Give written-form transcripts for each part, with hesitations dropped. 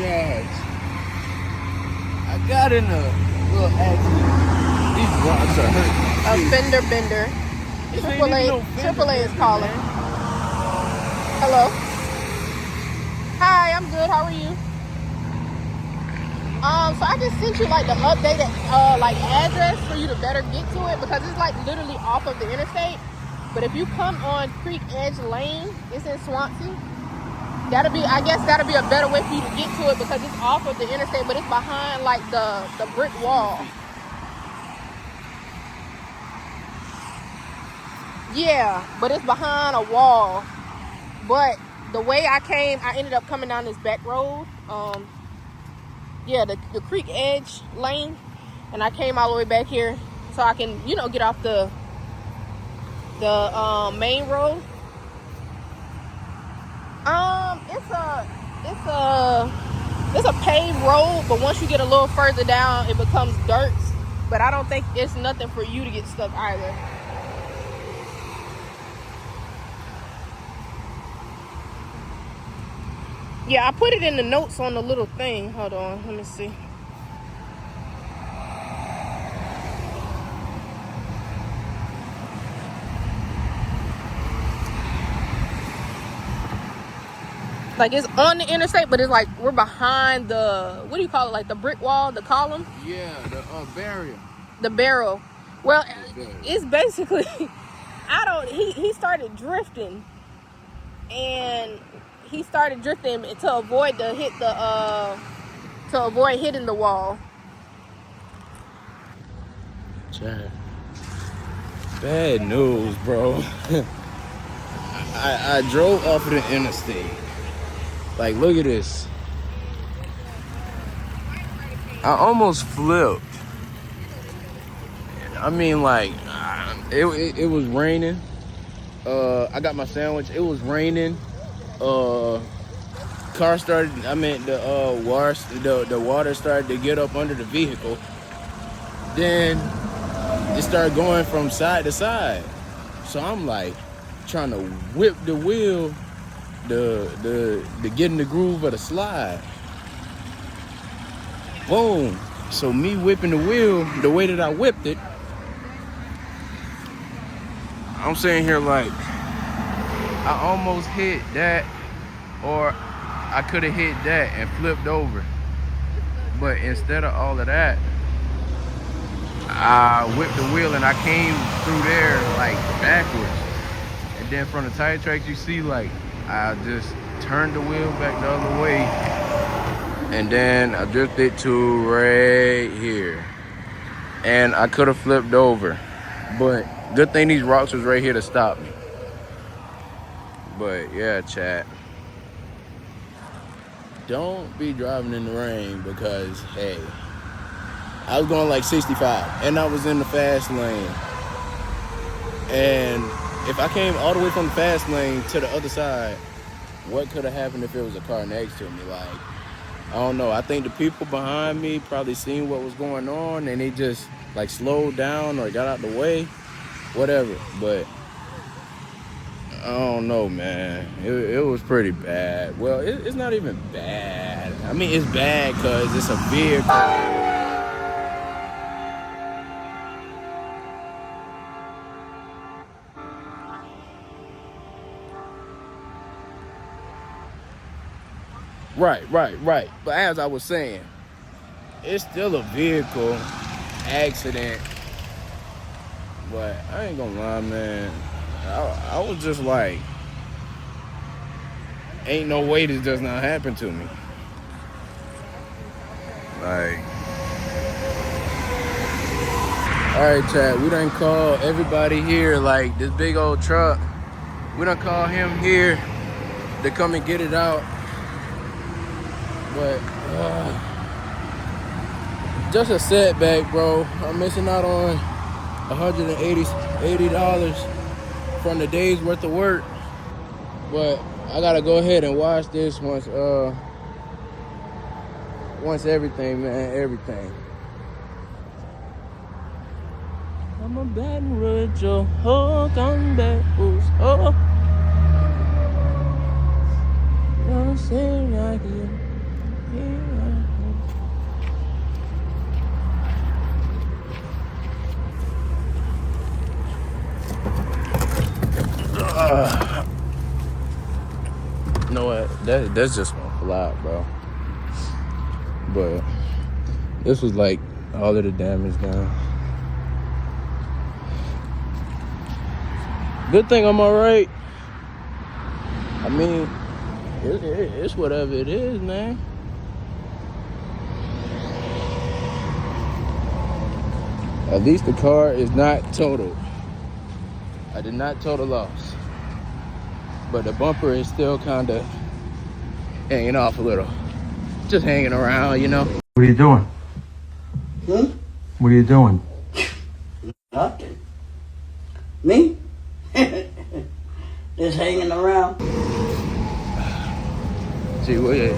dash. I got in a little accident. These rocks are hurting. A fender bender. AAA is calling. Hello. Hi, I'm good. How are you? So I just sent you like the updated like address for you to better get to it because it's like literally off of the interstate. But if you come on Creek Edge Lane, it's in Swansea. I guess that'll be a better way for you to get to it because it's off of the interstate, but it's behind like the brick wall. Yeah, but it's behind a wall. But the way I ended up coming down this back road. Yeah, the Creek Edge Lane, and I came all the way back here so I can, get off the main road. It's a paved road, but once you get a little further down, it becomes dirt. But I don't think it's nothing for you to get stuck either. Yeah, I put it in the notes on the little thing. Hold on, let me see. Like it's on the interstate, but it's like we're behind the, what do you call it? Like the brick wall, the column? Yeah, the barrier. The barrel. Well, it's basically, he started drifting. And he started drifting to avoid hitting the wall. Chad. Bad news, bro. I drove off of the interstate. Like, look at this. I almost flipped. I mean, like, it was raining. I got my sandwich. It was raining. Car started. The water started to get up under the vehicle. Then it started going from side to side. So I'm like trying to whip the wheel, to get in the groove of the slide. Boom. So me whipping the wheel, the way that I whipped it, I'm sitting here like I almost hit that, or I could have hit that and flipped over. But instead of all of that, I whipped the wheel and I came through there like backwards. And then from the tire tracks, you see, like, I just turned the wheel back the other way. And then I drifted to right here. And I could have flipped over. But good thing these rocks was right here to stop me. But yeah, chat. Don't be driving in the rain because, hey, I was going like 65 and I was in the fast lane. And if I came all the way from the fast lane to the other side, what could have happened if it was a car next to me? Like, I don't know. I think the people behind me probably seen what was going on and they just like slowed down or got out the way, whatever. But I don't know, man. It was pretty bad. Well, it's not even bad. I mean, it's bad because it's a vehicle. Right. But as I was saying, it's still a vehicle accident. But I ain't gonna lie, man. I was just like, ain't no way this does not happen to me. Like, all right, Chad, we done called everybody here, like this big old truck. We done called him here to come and get it out. But just a setback, bro. I'm missing out on $180 from the day's worth of work. But I gotta go ahead and watch this once everything, man, everything. I'm a Baton Rouge, Joe, on backwards, oh. Don't say like you. That's just gonna fly, bro. But this was like all of the damage done. Good thing I'm all right. I mean, it's whatever it is, man. At least the car is not totaled. I did not total loss. But the bumper is still kind of hanging off a little. Just hanging around, you know. What are you doing? What are you doing? Nothing. Me? Just hanging around. Gee, well, yeah.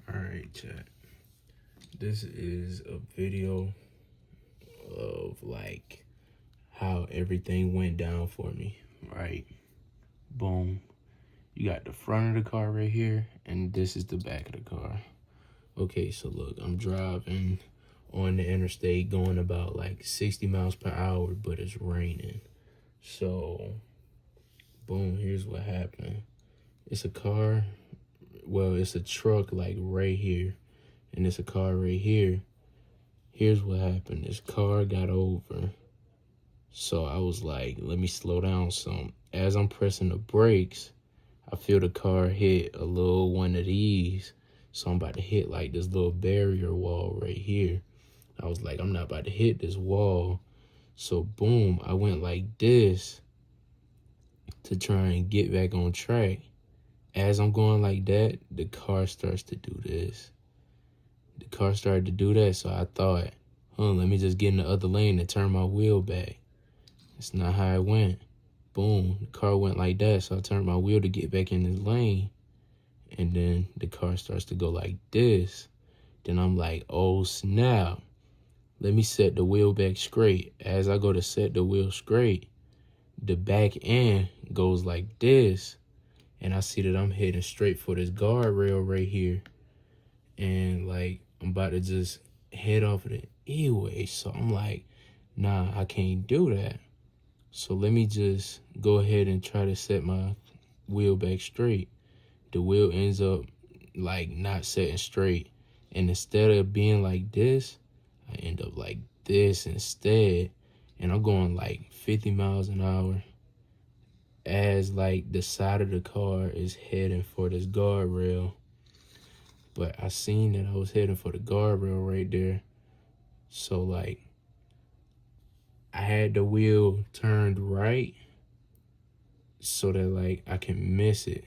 Alright, chat. This is a video of like how everything went down for me, right? Boom. You got the front of the car right here, and this is the back of the car. Okay, so look, I'm driving on the interstate going about like 60 miles per hour, but it's raining. So, boom, here's what happened. It's a car, well, it's a truck like right here, and it's a car right here. Here's what happened. This car got over. So I was like, let me slow down some. As I'm pressing the brakes, I feel the car hit a little one of these. So I'm about to hit like this little barrier wall right here. I was like, I'm not about to hit this wall. So boom, I went like this to try and get back on track. As I'm going like that, the car starts to do this. The car started to do that, so I thought, let me just get in the other lane and turn my wheel back. That's not how it went. Boom, the car went like that, so I turned my wheel to get back in the lane. And then the car starts to go like this. Then I'm like, oh snap. Let me set the wheel back straight. As I go to set the wheel straight, the back end goes like this. And I see that I'm heading straight for this guardrail right here. And like, I'm about to just head off of it anyway. So I'm like, nah, I can't do that. So let me just go ahead and try to set my wheel back straight. The wheel ends up like not setting straight. And instead of being like this, I end up like this instead. And I'm going like 50 miles an hour as like the side of the car is heading for this guardrail. But I seen that I was heading for the guardrail right there. So like, I had the wheel turned right so that like I can miss it.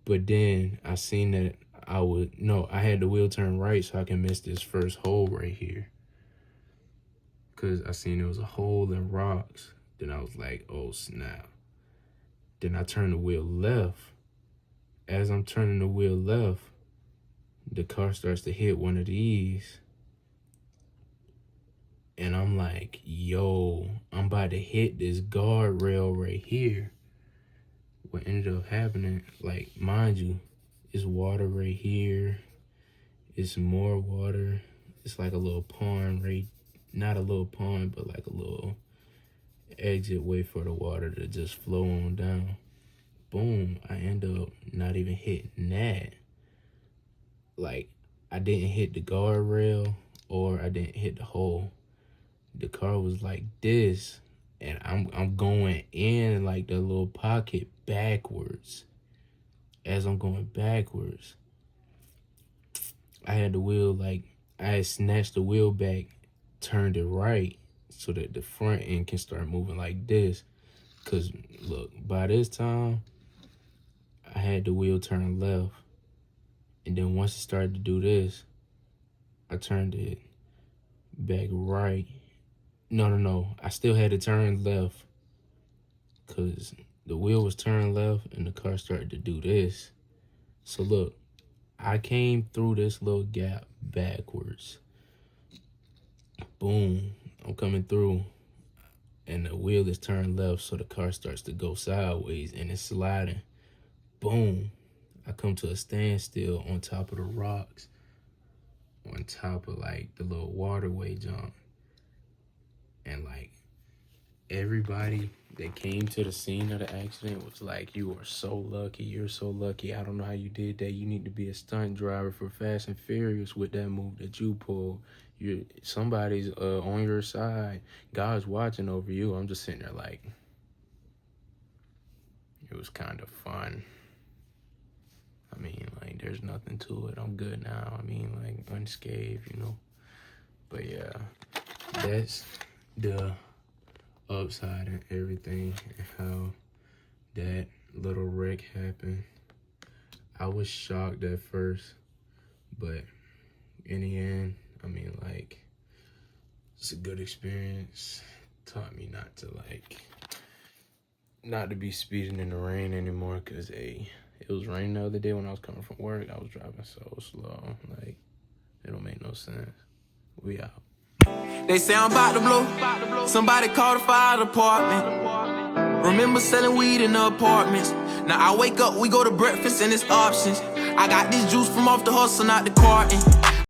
But then I seen that I had the wheel turned right so I can miss this first hole right here. Cause I seen there was a hole in rocks. Then I was like, oh snap. Then I turned the wheel left. As I'm turning the wheel left, the car starts to hit one of these. And I'm like, yo, I'm about to hit this guardrail right here. What ended up happening, like, mind you, it's water right here. It's more water. It's like a little pond, right? Not a little pond, but like a little exit way for the water to just flow on down. Boom, I end up not even hitting that. Like, I didn't hit the guardrail or I didn't hit the hole. The car was like this, and I'm going in like the little pocket backwards. As I'm going backwards, I had the wheel like, I had snatched the wheel back, turned it right so that the front end can start moving like this. Cause look, by this time, I had the wheel turned left. And then once it started to do this, I turned it back right. No. I still had to turn left because the wheel was turned left and the car started to do this. So look, I came through this little gap backwards. Boom, I'm coming through and the wheel is turned left, so the car starts to go sideways and it's sliding. Boom, I come to a standstill on top of the rocks, on top of like the little waterway jump. And like, everybody that came to the scene of the accident was like, you are so lucky, you're so lucky, I don't know how you did that, you need to be a stunt driver for Fast and Furious with that move that you pulled. Somebody's on your side, God's watching over you. I'm just sitting there like, it was kind of fun. I mean, like, there's nothing to it. I'm good now. I mean, like, unscathed, you know. But yeah, that's the upside and everything, and how that little wreck happened. I was shocked at first, but in the end, I mean, like, it's a good experience. Taught me not to be speeding in the rain anymore, because it was raining the other day when I was coming from work. I was driving so slow, like, it don't make no sense. We out. They say I'm about to blow. Somebody call the fire department. Remember selling weed in the apartments. Now I wake up, we go to breakfast and it's options. I got this juice from off the hustle, not the carton.